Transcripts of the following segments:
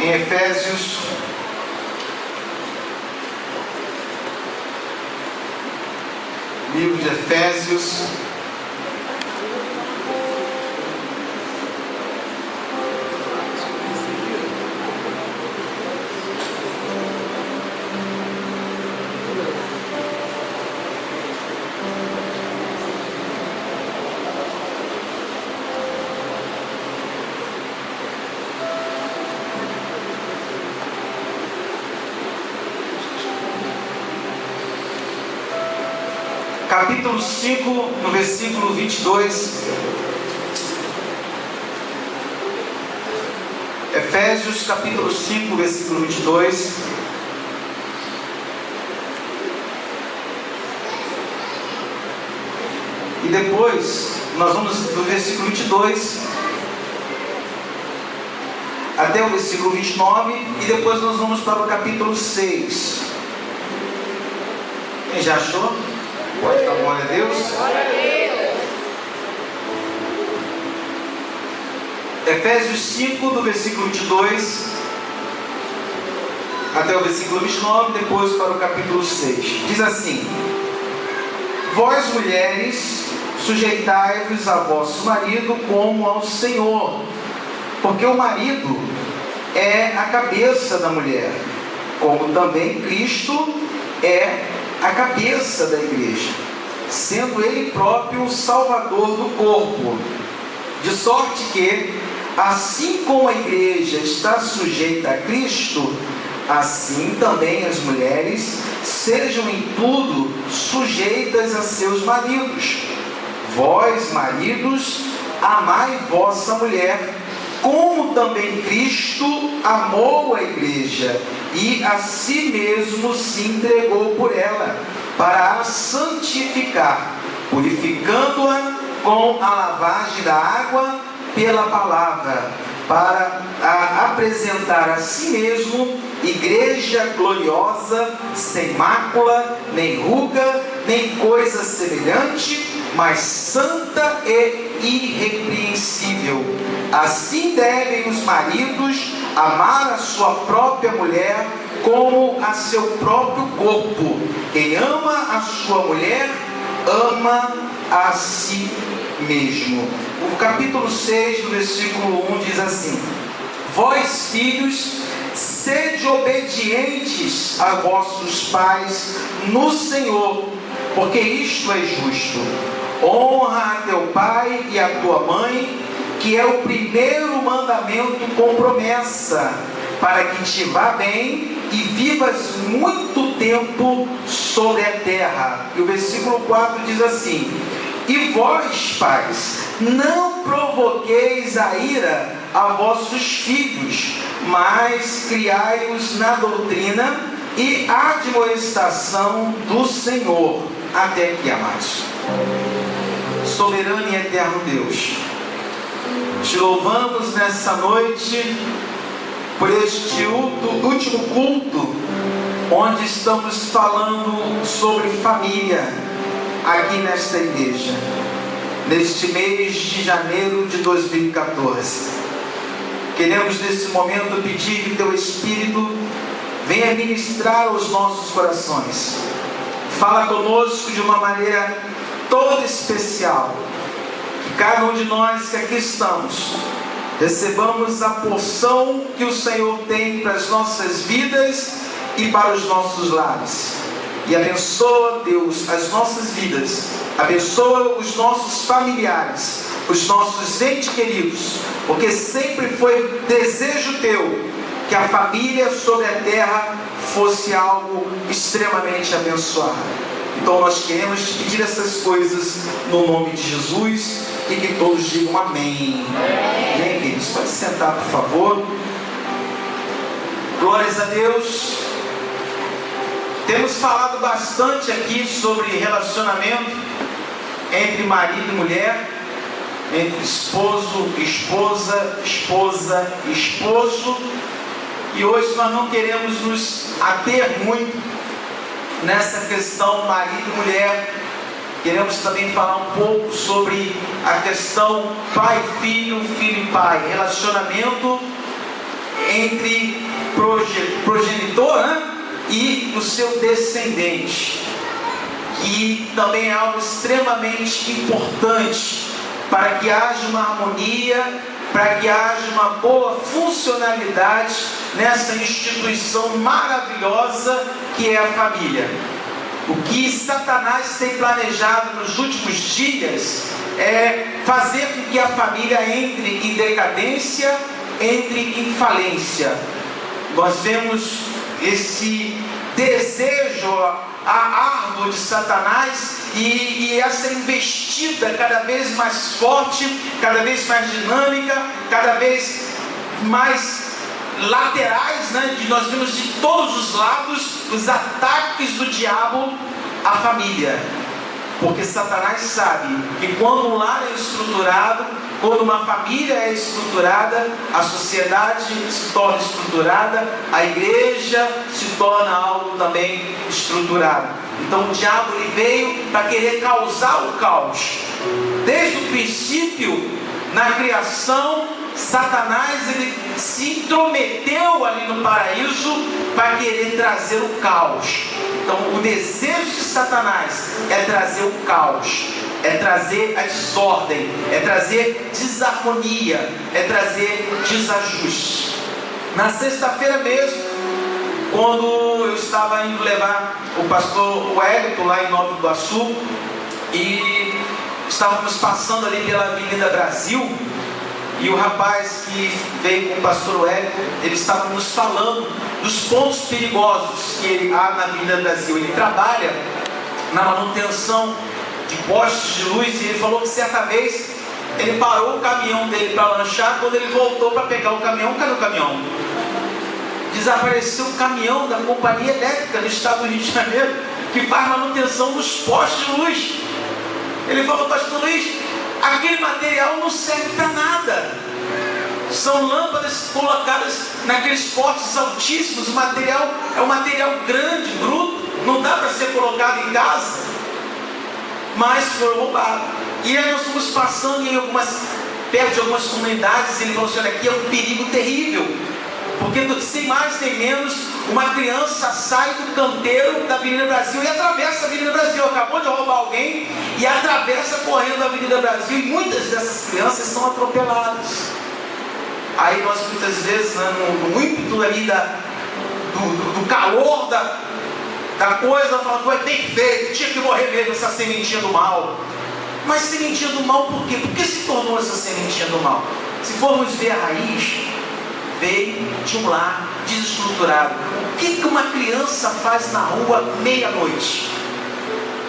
em Efésios, livro de Efésios, capítulo 5, no versículo 22. Efésios, capítulo 5, versículo 22. E depois, nós vamos do versículo 22 até o versículo 29. E depois nós vamos para o capítulo 6. Quem já achou? Pode dar glória a Deus. Glória a Deus. Efésios 5, do versículo 22 até o versículo 29, depois para o capítulo 6. Diz assim: Vós, mulheres, sujeitai-vos a vosso marido como ao Senhor, porque o marido é a cabeça da mulher, como também Cristo é a cabeça da igreja, sendo ele próprio o salvador do corpo. De sorte que, assim como a igreja está sujeita a Cristo, assim também as mulheres sejam em tudo sujeitas a seus maridos. Vós, maridos, amai vossa mulher, como também Cristo amou a igreja e a si mesmo se entregou por ela, para a santificar, purificando-a com a lavagem da água pela palavra, para a apresentar a si mesmo igreja gloriosa, sem mácula, nem ruga, nem coisa semelhante, mas santa e irrepreensível. Assim devem os maridos amar a sua própria mulher como a seu próprio corpo. Quem ama a sua mulher, ama a si mesmo. O capítulo 6, do versículo 1 diz assim: Vós, filhos, sede obedientes a vossos pais no Senhor, porque isto é justo. Honra a teu pai e a tua mãe, que é o primeiro mandamento com promessa, para que te vá bem e vivas muito tempo sobre a terra. E o versículo 4 diz assim: E vós, pais, não provoqueis a ira a vossos filhos, mas criai-os na doutrina e admoestação do Senhor. Até aqui, amados. Soberano e eterno Deus, te louvamos nessa noite por este último culto, onde estamos falando sobre família aqui nesta igreja, neste mês de janeiro de 2014. Queremos nesse momento pedir que teu Espírito venha ministrar aos nossos corações. Fala conosco de uma maneira toda especial. Que cada um de nós que aqui estamos recebamos a porção que o Senhor tem para as nossas vidas e para os nossos lares. E abençoa, Deus, as nossas vidas, abençoa os nossos familiares, os nossos entes queridos, porque sempre foi desejo teu que a família sobre a terra fosse algo extremamente abençoado. Então nós queremos te pedir essas coisas no nome de Jesus, e que todos digam amém. Amém, queridos? Pode sentar, por favor. Glórias a Deus. Temos falado bastante aqui sobre relacionamento entre marido e mulher, entre esposo, esposa, esposa e esposo. E hoje nós não queremos nos ater muito nessa questão marido e mulher. Queremos também falar um pouco sobre a questão pai-filho, filho e pai. Relacionamento entre progenitor, né, e o seu descendente, que também é algo extremamente importante para que haja uma harmonia, para que haja uma boa funcionalidade nessa instituição maravilhosa que é a família. O que Satanás tem planejado nos últimos dias é fazer com que a família entre em decadência, entre em falência. Nós vemos esse desejo árduo de Satanás e essa investida cada vez mais forte, cada vez mais dinâmica, cada vez mais laterais, né? Nós vimos de todos os lados os ataques do diabo à família, porque Satanás sabe que quando um lar é estruturado, quando uma família é estruturada, a sociedade se torna estruturada, a igreja se torna algo também estruturado. Então o diabo ele veio para querer causar o caos. Desde o princípio, na criação, Satanás ele se intrometeu ali no paraíso para querer trazer o caos. Então o desejo de Satanás é trazer o caos, é trazer a desordem, é trazer desarmonia, é trazer desajuste. Na sexta-feira mesmo, quando eu estava indo levar o pastor Wellington lá em Nova Iguaçu, e estávamos passando ali pela Avenida Brasil, e o rapaz que veio com o pastor Wellington, ele estava nos falando dos pontos perigosos que há na Avenida Brasil. Ele trabalha na manutenção de postes de luz, e ele falou que certa vez ele parou o caminhão dele para lanchar. Quando ele voltou para pegar o caminhão, cadê o caminhão? Desapareceu o caminhão da companhia elétrica do estado do Rio de Janeiro, que faz manutenção dos postes de luz. Ele falou: pastor Luiz, aquele material não serve para nada. São lâmpadas colocadas naqueles postes altíssimos. O material é um material grande, bruto, não dá para ser colocado em casa. Mas foi roubado. E aí nós fomos passando perto de algumas comunidades, e ele falou assim: olha, aqui é um perigo terrível, porque sem mais nem menos, uma criança sai do canteiro da Avenida Brasil e atravessa a Avenida Brasil. Acabou de roubar alguém e atravessa correndo a Avenida Brasil, e muitas dessas crianças são atropeladas. Aí nós muitas vezes, né, no ímpeto ali do calor da coisa, falando: foi bem feito, tinha que morrer mesmo essa sementinha do mal. Mas sementinha do mal por quê? Por que se tornou essa sementinha do mal? Se formos ver a raiz, veio de um lar desestruturado. O que uma criança faz na rua meia-noite?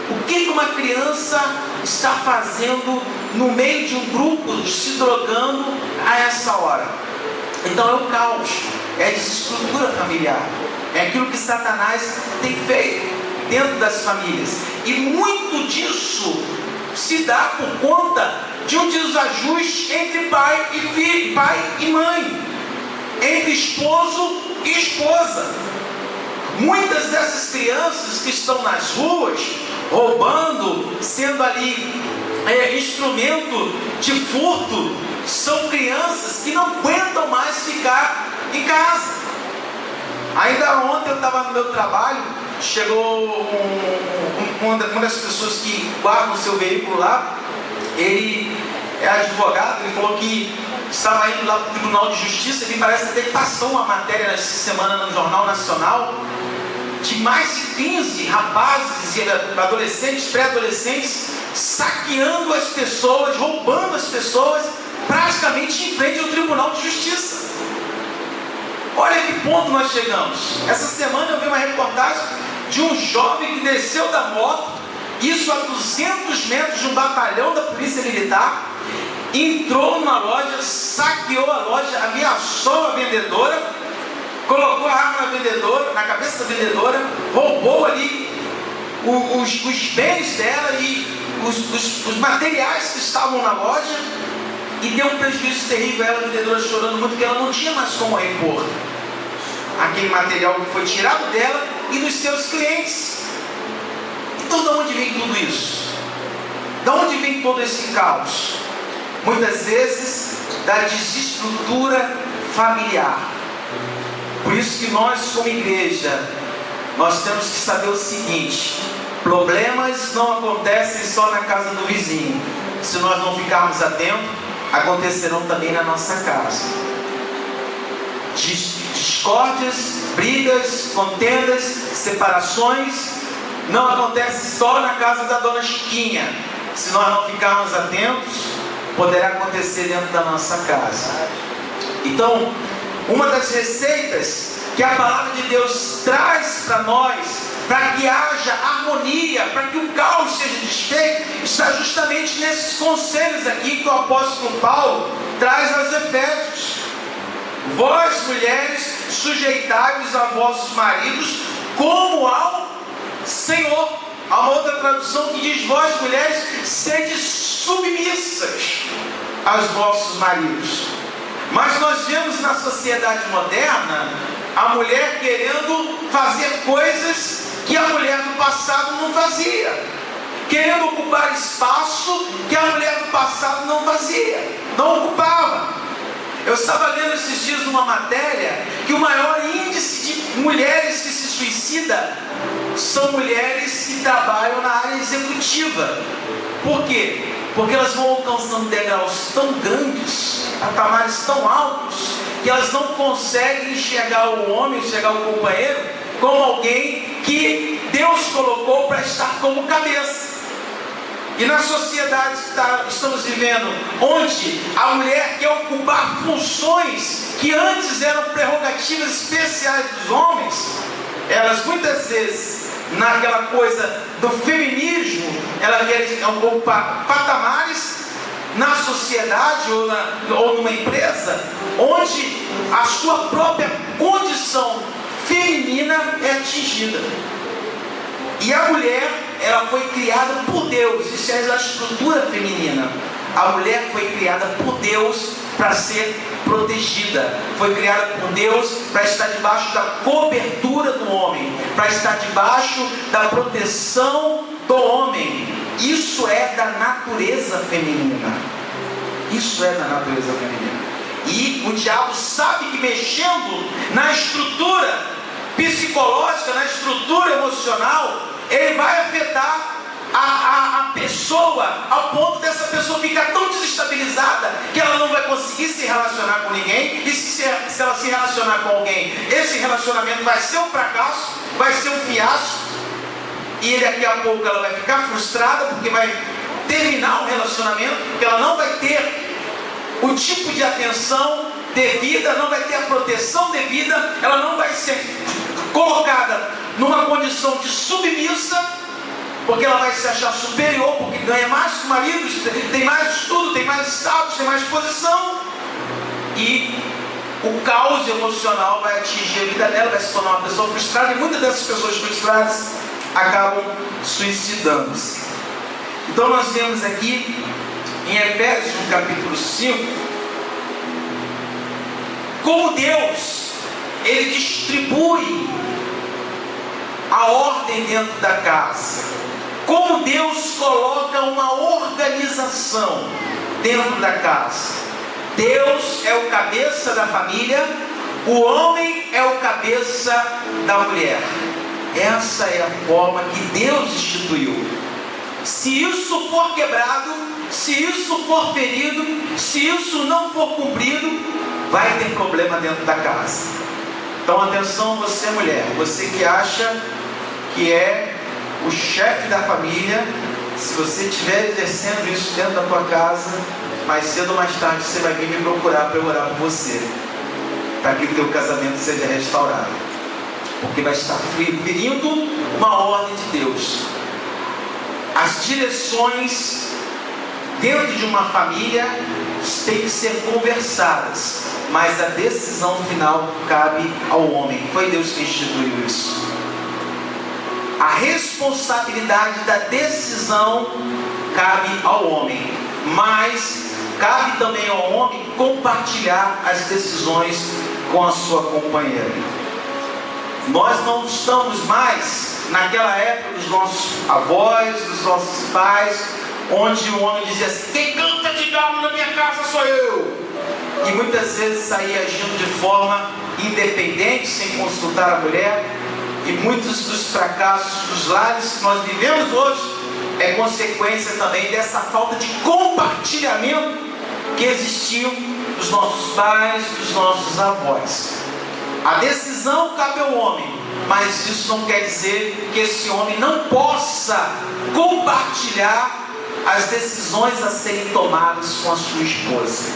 O que uma criança está fazendo no meio de um grupo, se drogando a essa hora? Então é o caos, é a desestrutura familiar, é aquilo que Satanás tem feito dentro das famílias. E muito disso se dá por conta de um desajuste entre pai e filho, pai e mãe, entre esposo e esposa. Muitas dessas crianças que estão nas ruas roubando, sendo ali instrumento de furto, são crianças que não aguentam mais ficar em casa. Ainda ontem eu estava no meu trabalho, chegou uma das pessoas que guarda o seu veículo lá. Ele é advogado, ele falou que estava indo lá para o Tribunal de Justiça, e me parece até que passou uma matéria essa semana no Jornal Nacional, de mais de 15 rapazes e adolescentes, pré-adolescentes, saqueando as pessoas, roubando as pessoas, praticamente em frente ao Tribunal de Justiça. Olha que ponto nós chegamos. Essa semana eu vi uma reportagem de um jovem que desceu da moto, isso a 200 metros de um batalhão da Polícia Militar, entrou numa loja, saqueou a loja, ameaçou a vendedora, colocou a arma na cabeça da vendedora, roubou ali os bens dela e os materiais que estavam na loja, e deu um prejuízo terrível a ela, a vendedora chorando muito, porque ela não tinha mais como repor aquele material que foi tirado dela e dos seus clientes. Então de onde vem tudo isso? De onde vem todo esse caos? Muitas vezes da desestrutura familiar. Por isso que nós, como igreja, nós temos que saber o seguinte: problemas não acontecem só na casa do vizinho. Se nós não ficarmos atentos, acontecerão também na nossa casa. Discórdias, brigas, contendas, separações não acontecem só na casa da dona Chiquinha. Se nós não ficarmos atentos, poderá acontecer dentro da nossa casa. Então, uma das receitas que a palavra de Deus traz para nós, para que haja harmonia, para que o caos seja desfeito, está justamente nesses conselhos aqui que o apóstolo Paulo traz aos Efésios. Vós, mulheres, sujeitai-vos a vossos maridos como ao Senhor. Há uma outra tradução que diz: vós, mulheres, sede submissas aos vossos maridos. Mas nós vemos na sociedade moderna a mulher querendo fazer coisas que a mulher do passado não fazia, querendo ocupar espaço que a mulher do passado não fazia, não ocupava. Eu estava lendo esses dias uma matéria que o maior índice de mulheres que se suicidam são mulheres que trabalham na área executiva. Por quê? Porque elas vão alcançando degraus tão grandes, patamares tão altos, que elas não conseguem enxergar o homem, enxergar o companheiro, como alguém que Deus colocou para estar como cabeça. E na sociedade que estamos vivendo, onde a mulher quer ocupar funções que antes eram prerrogativas especiais dos homens, elas muitas vezes, naquela coisa do feminismo, elas querem ocupar patamares na sociedade ou numa empresa, onde a sua própria condição feminina é atingida. E a mulher, ela foi criada por Deus. Isso é a estrutura feminina. A mulher foi criada por Deus para ser protegida. Foi criada por Deus para estar debaixo da cobertura do homem, para estar debaixo da proteção do homem. Isso é da natureza feminina. Isso é da natureza feminina. E o diabo sabe que mexendo na estrutura psicológica, na estrutura emocional, ele vai afetar a pessoa, ao ponto dessa pessoa ficar tão desestabilizada que ela não vai conseguir se relacionar com ninguém. E se ela se relacionar com alguém, esse relacionamento vai ser um fracasso, vai ser um fiasco, e daqui a pouco ela vai ficar frustrada, porque vai terminar o relacionamento, porque ela não vai ter o tipo de atenção devida, não vai ter a proteção devida, ela não vai ser colocada numa condição de submissa, porque ela vai se achar superior, porque ganha mais que o marido, tem mais estudo, tem mais status, tem mais posição, e o caos emocional vai atingir a vida dela, vai se tornar uma pessoa frustrada, e muitas dessas pessoas frustradas acabam suicidando-se. Então nós vemos aqui em Efésios, no capítulo 5, como Deus, Ele distribui a ordem dentro da casa, como Deus coloca uma organização dentro da casa. Deus é o cabeça da família, o homem é o cabeça da mulher. Essa é a forma que Deus instituiu. Se isso for quebrado, se isso for ferido, se isso não for cumprido, vai ter problema dentro da casa. Então atenção, você mulher, você que acha que é o chefe da família, se você estiver exercendo isso dentro da tua casa, mais cedo ou mais tarde você vai vir me procurar para eu orar por você, para que o teu casamento seja restaurado, porque vai estar ferindo uma ordem de Deus. As direções dentro de uma família têm que ser conversadas, mas a decisão final cabe ao homem. Foi Deus que instituiu isso. A responsabilidade da decisão cabe ao homem, mas cabe também ao homem compartilhar as decisões com a sua companheira. Nós não estamos mais naquela época dos nossos avós, dos nossos pais, onde o homem dizia assim: quem canta de galo na minha casa sou eu. e muitas vezes saía agindo de forma independente, sem consultar a mulher, e muitos dos fracassos dos lares que nós vivemos hoje é consequência também dessa falta de compartilhamento que existiam dos nossos pais, dos nossos avós. A decisão cabe ao homem, mas isso não quer dizer que esse homem não possa compartilhar as decisões a serem tomadas com a sua esposa.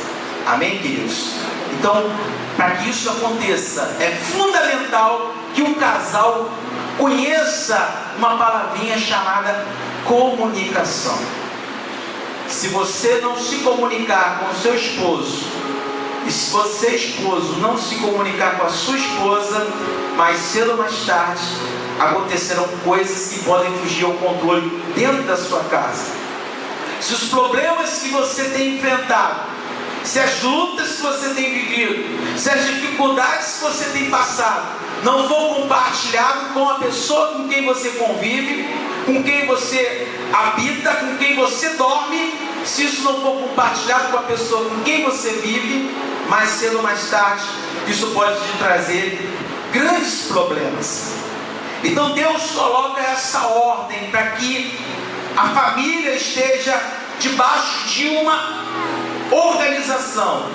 Amém, queridos? Então, para que isso aconteça, é fundamental que o casal conheça uma palavrinha chamada comunicação. Se você não se comunicar com o seu esposo, e se você, esposo, não se comunicar com a sua esposa, mais cedo ou mais tarde acontecerão coisas que podem fugir ao controle dentro da sua casa. Se os problemas que você tem enfrentado, se as lutas que você tem vivido, se as dificuldades que você tem passado não for compartilhado com a pessoa com quem você convive, com quem você habita, com quem você dorme, se isso não for compartilhado com a pessoa com quem você vive, mais cedo ou mais tarde, isso pode te trazer grandes problemas. Então Deus coloca essa ordem para que a família esteja debaixo de uma organização.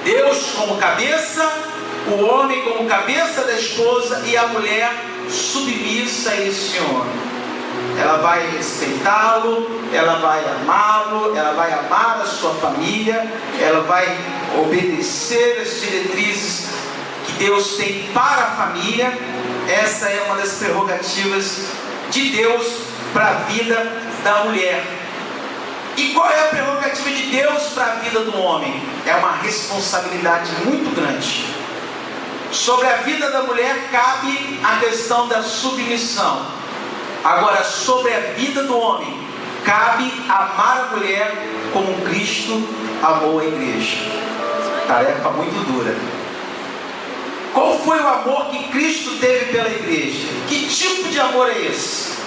Deus como cabeça, o homem como cabeça da esposa e a mulher submissa a esse homem. Ela vai respeitá-lo, ela vai amá-lo, ela vai amar a sua família, ela vai obedecer as diretrizes que Deus tem para a família. Essa é uma das prerrogativas de Deus para a vida da mulher. E qual é a prerrogativa de Deus para a vida do homem? É uma responsabilidade muito grande. Sobre a vida da mulher cabe a questão da submissão. Agora, sobre a vida do homem, cabe amar a mulher como Cristo amou a igreja. Tarefa muito dura. Qual foi o amor que Cristo teve pela igreja? Que tipo de amor é esse?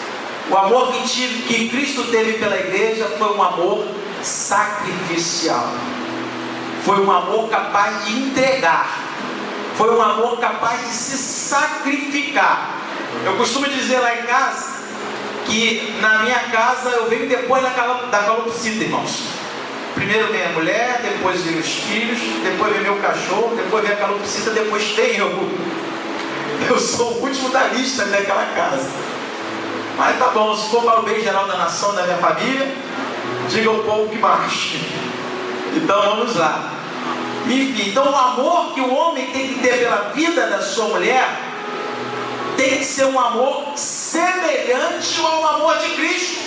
O amor que Cristo teve pela igreja foi um amor sacrificial. Foi um amor capaz de entregar. Foi um amor capaz de se sacrificar. Eu costumo dizer lá em casa que na minha casa eu venho depois da calopsita, irmãos. Primeiro vem a mulher, depois vem os filhos, depois vem meu cachorro, depois vem a calopsita, depois tem eu. Eu sou o último da lista daquela casa. Mas tá bom, se for para o bem geral da nação, da minha família, diga ao povo que marche. Então vamos lá. Enfim, então o amor que o homem tem que ter pela vida da sua mulher tem que ser um amor semelhante ao amor de Cristo,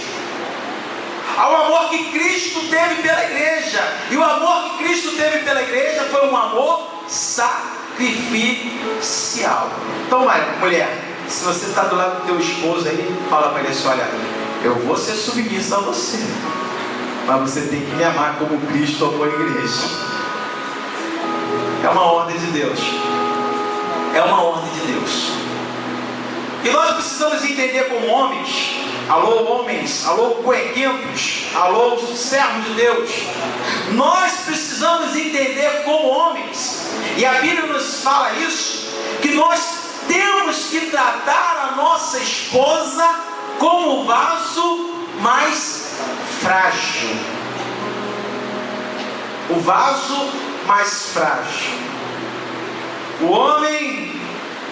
ao amor que Cristo teve pela igreja. E o amor que Cristo teve pela igreja foi um amor sacrificial. Então vai, mulher, se você está do lado do teu esposo aí, fala para ele assim: olha, eu vou ser submissa a você, mas você tem que me amar como Cristo amou a igreja. É uma ordem de Deus. É uma ordem de Deus. E nós precisamos entender como homens, alô homens, alô cuequentos, alô servos de Deus, nós precisamos entender como homens, e a Bíblia nos fala isso, que nós temos que tratar a nossa esposa como o vaso mais frágil. O vaso mais frágil. O homem,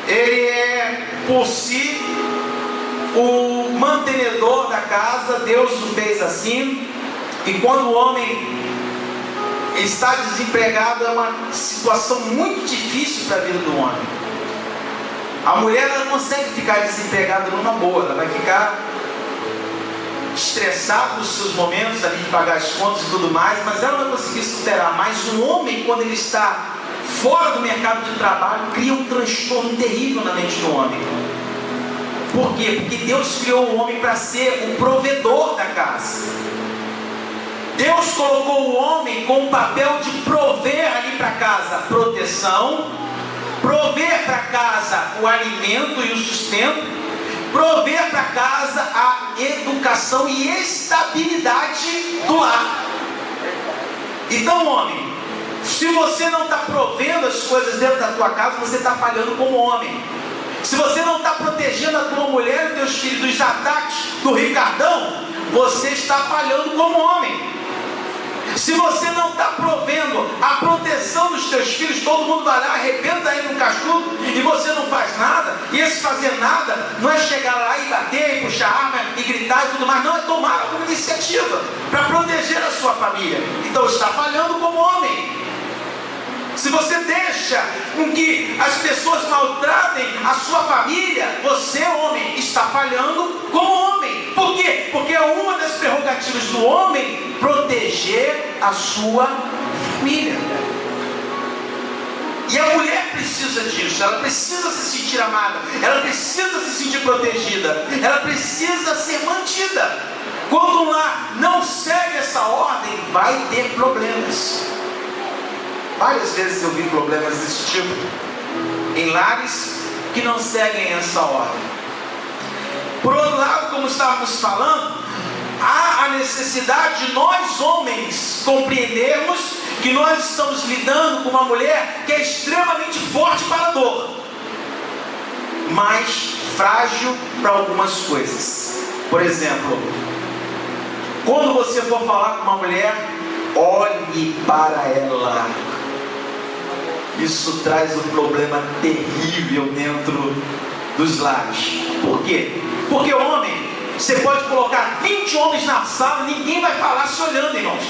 ele é por si o mantenedor da casa. Deus o fez assim. E quando o homem está desempregado, é uma situação muito difícil para a vida do homem. A mulher, ela não consegue ficar desempregada numa boa. Ela vai ficar estressada nos seus momentos ali de pagar as contas e tudo mais, mas ela vai conseguir superar. Mas um homem, quando ele está fora do mercado de trabalho, cria um transtorno terrível na mente do homem. Por quê? Porque Deus criou o homem para ser o provedor da casa. Deus colocou o homem com o papel de prover ali para casa proteção, prover para casa o alimento e o sustento, prover para casa a educação e estabilidade do lar. Então, homem, Se você não está provendo as coisas dentro da tua casa, você está falhando como homem. Se você não está protegendo a tua mulher e os teus filhos dos ataques do Ricardão, você está falhando como homem. Se você não está provendo a proteção dos teus filhos, todo mundo vai lá, arrebenta ele no cascudo e você não faz nada. E esse fazer nada não é chegar lá e bater, e puxar arma e gritar e tudo mais, não, é tomar alguma iniciativa para proteger a sua família. Então está falhando como homem. Se você deixa com que as pessoas maltratem a sua família, você, homem, está falhando como homem. Por quê? Porque é uma das prerrogativas do homem proteger a sua família. E a mulher precisa disso, ela precisa se sentir amada, ela precisa se sentir protegida, ela precisa ser mantida. Quando um lar não segue essa ordem, vai ter problemas. Várias vezes eu vi problemas desse tipo em lares que não seguem essa ordem. Por outro lado, como estávamos falando, há a necessidade de nós homens compreendermos que nós estamos lidando com uma mulher que é extremamente forte para a dor, mas frágil para algumas coisas. Por exemplo, quando você for falar com uma mulher, olhe para ela. Isso traz um problema terrível dentro dos lares. Por quê? Porque o homem, você pode colocar 20 homens na sala, ninguém vai falar se olhando, irmãos.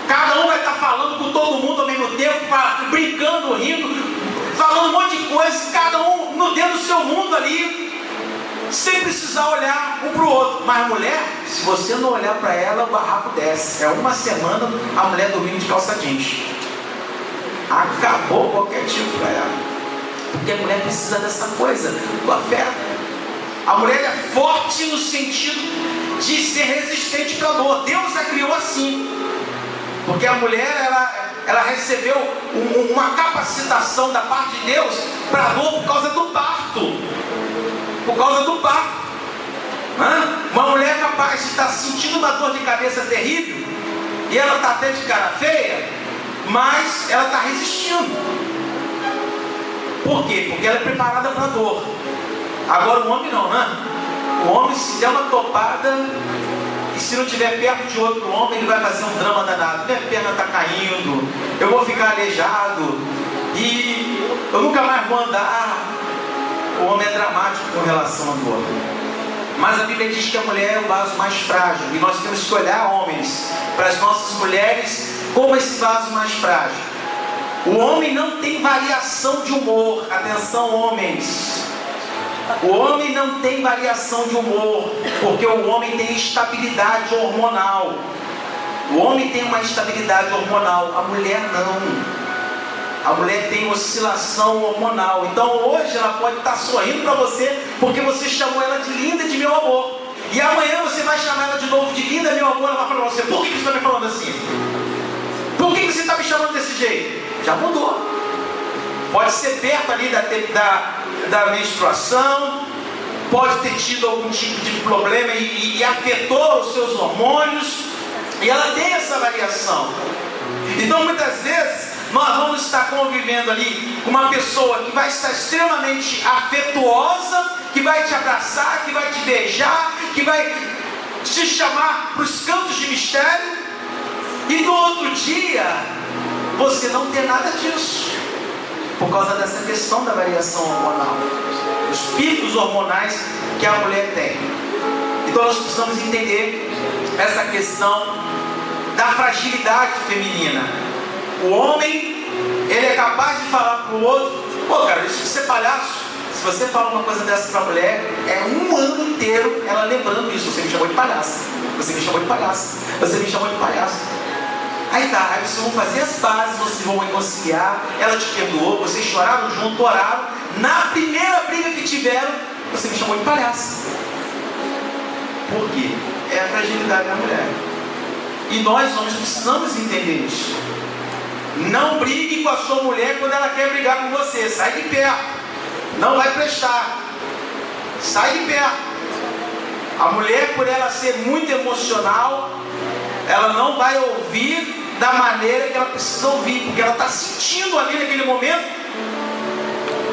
Cada um vai estar falando com todo mundo ao mesmo tempo, brincando, rindo, falando um monte de coisa, cada um no dentro do seu mundo ali, sem precisar olhar um para o outro. Mas mulher, se você não olhar para ela, o barraco desce. É uma semana a mulher dormindo de calça jeans. Acabou qualquer tipo para ela. Porque a mulher precisa dessa coisa, do afeto. A mulher é forte no sentido de ser resistente para a dor. Deus a criou assim. Porque a mulher, ela recebeu uma capacitação da parte de Deus para a dor por causa do parto. Por causa do parto. Uma mulher capaz de estar sentindo uma dor de cabeça terrível, e ela está até de cara feia, mas ela está resistindo. Por quê? Porque ela é preparada para a dor. Agora o homem não, né? O homem, se der uma topada, e se não estiver perto de outro homem, ele vai fazer um drama danado. Minha perna está caindo, eu vou ficar aleijado, e eu nunca mais vou andar. O homem é dramático com relação à dor. Mas a Bíblia diz que a mulher é o vaso mais frágil, e nós temos que olhar, homens, para as nossas mulheres como esse vaso mais frágil. O homem não tem variação de humor. Atenção, homens. O homem não tem variação de humor, porque o homem tem estabilidade hormonal. O homem tem uma estabilidade hormonal, a mulher não. A mulher tem oscilação hormonal. Então hoje ela pode estar sorrindo para você porque você chamou ela de linda, de meu amor. E amanhã você vai chamar ela de novo de linda, meu amor. Ela vai falar para você: por que você está me falando assim? Por que você está me chamando desse jeito? Já mudou. Pode ser perto ali da menstruação, pode ter tido algum tipo de problema e afetou os seus hormônios, e ela tem essa variação. Então muitas vezes nós vamos estar convivendo ali com uma pessoa que vai estar extremamente afetuosa, que vai te abraçar, que vai te beijar, que vai te chamar para os cantos de mistério, e no outro dia você não ter nada disso, por causa dessa questão da variação hormonal, os picos hormonais que a mulher tem. Então nós precisamos entender essa questão da fragilidade feminina. O homem, ele é capaz de falar para o outro: pô, cara, deixa de ser palhaço. Se você fala uma coisa dessa para a mulher, é um ano inteiro ela lembrando isso: você me chamou de palhaço, você me chamou de palhaço, você me chamou de palhaço. Aí tá, aí vocês vão fazer as bases, vocês vão reconciliar, ela te perdoou, vocês choraram junto, oraram. Na primeira briga que tiveram, você me chamou de palhaço. Por quê? É a fragilidade da mulher. E nós homens precisamos entender isso. Não brigue com a sua mulher quando ela quer brigar com você. Sai de perto. Não vai prestar. Sai de perto. A mulher, por ela ser muito emocional, ela não vai ouvir da maneira que ela precisa ouvir, porque ela está sentindo ali naquele momento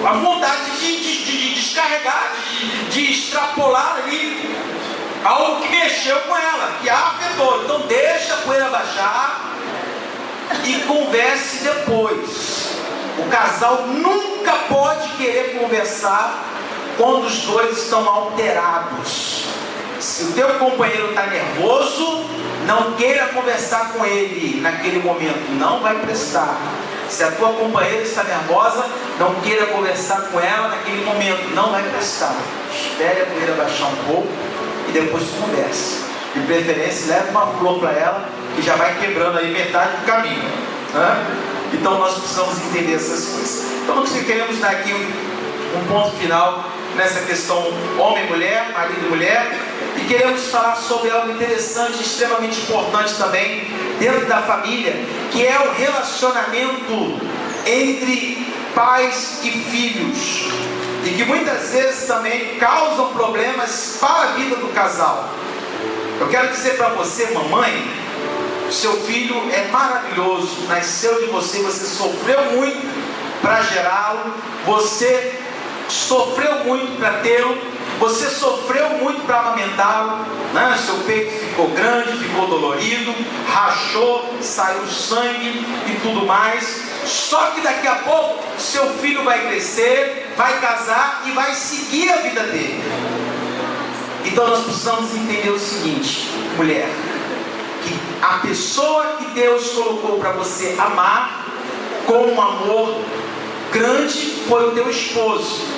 a vontade de descarregar, de extrapolar ali algo que mexeu com ela, que a afetou. Então deixa a poeira baixar e converse depois. O casal nunca pode querer conversar quando os dois estão alterados. Se o teu companheiro está nervoso, não queira conversar com ele naquele momento, não vai prestar. Se a tua companheira está nervosa, não queira conversar com ela naquele momento, não vai prestar. Espere a poeira baixar um pouco e depois converse. De preferência, leve uma flor para ela, que já vai quebrando aí metade do caminho, né? Então nós precisamos entender essas coisas. Então nós queremos dar aqui um ponto final nessa questão homem e mulher, marido e mulher, e queremos falar sobre algo interessante, extremamente importante também dentro da família, que é o relacionamento entre pais e filhos, e que muitas vezes também causam problemas para a vida do casal. Eu quero dizer para você, mamãe, seu filho é maravilhoso, nasceu de você, você sofreu muito para gerá-lo, você sofreu muito para tê-lo, você sofreu muito para amamentá-lo, né? Seu peito ficou grande, ficou dolorido, rachou, saiu sangue e tudo mais. Só que daqui a pouco seu filho vai crescer, vai casar e vai seguir a vida dele. Então nós precisamos entender o seguinte, mulher, que a pessoa que Deus colocou para você amar com um amor grande foi o teu esposo.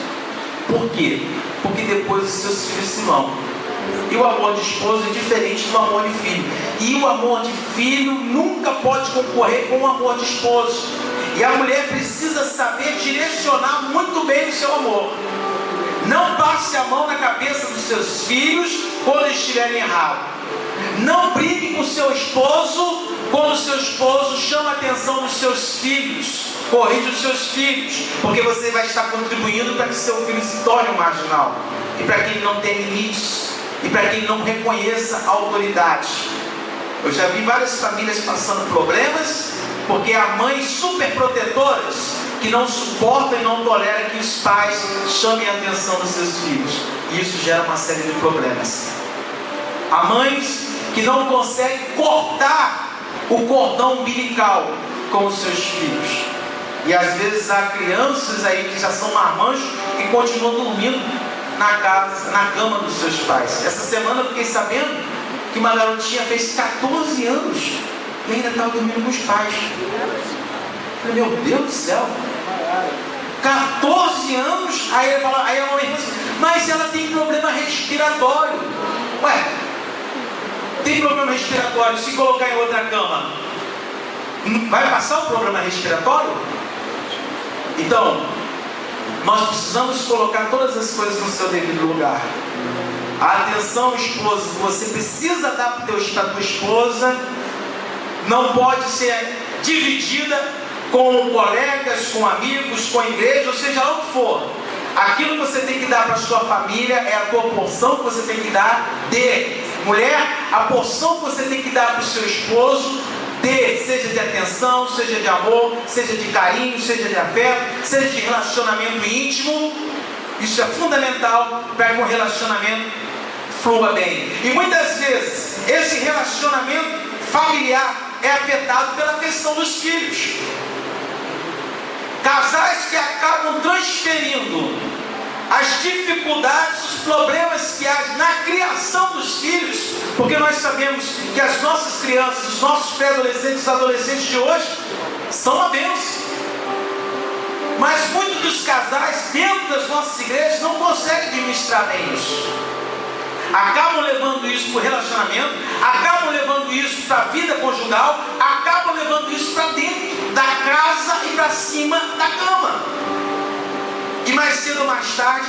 Por quê? Porque depois os seus filhos se vão. E o amor de esposo é diferente do amor de filho. E o amor de filho nunca pode concorrer com o amor de esposo. E a mulher precisa saber direcionar muito bem o seu amor. Não passe a mão na cabeça dos seus filhos quando estiverem errados. Não brigue com seu esposo quando o seu esposo chama a atenção dos seus filhos. Corrige os seus filhos, porque você vai estar contribuindo para que seu filho se torne um marginal, e para que ele não tenha limites, e para que ele não reconheça a autoridade. Eu já vi várias famílias passando problemas, porque há mães super protetoras que não suportam e não toleram que os pais chamem a atenção dos seus filhos, e isso gera uma série de problemas. Há mães que não conseguem cortar o cordão umbilical com os seus filhos. E às vezes há crianças aí que já são marmanjos e continuam dormindo na cama dos seus pais. Essa semana eu fiquei sabendo que uma garotinha fez 14 anos e ainda estava dormindo com os pais. Eu falei, meu Deus do céu, 14 anos? Aí a mãe falou assim, mas ela tem problema respiratório. Ué, tem problema respiratório, se colocar em outra cama, vai passar o problema respiratório? Então, nós precisamos colocar todas as coisas no seu devido lugar. A atenção, esposa, que você precisa dar para a tua esposa, não pode ser dividida com colegas, com amigos, com a igreja, ou seja lá o que for. Aquilo que você tem que dar para a sua família é a tua porção que você tem que dar de mulher, a porção que você tem que dar para o seu esposo, seja de atenção, seja de amor, seja de carinho, seja de afeto, seja de relacionamento íntimo. Isso é fundamental para que um relacionamento flua bem. E muitas vezes esse relacionamento familiar é afetado pela questão dos filhos. Casais que acabam transferindo as dificuldades, os problemas que há na criação dos filhos, porque nós sabemos que as nossas crianças, os nossos pré-adolescentes, os adolescentes de hoje são uma bênção. Mas muitos dos casais dentro das nossas igrejas não conseguem administrar bem isso. Acabam levando isso para o relacionamento, acabam levando isso para a vida conjugal, acabam levando isso para dentro da casa e para cima da cama. E mais cedo ou mais tarde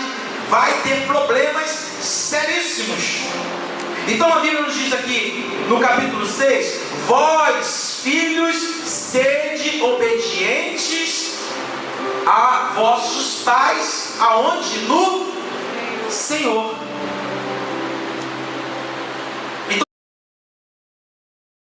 vai ter problemas seríssimos. Então a Bíblia nos diz aqui no capítulo 6: vós, filhos, sede obedientes a vossos pais, aonde? No Senhor.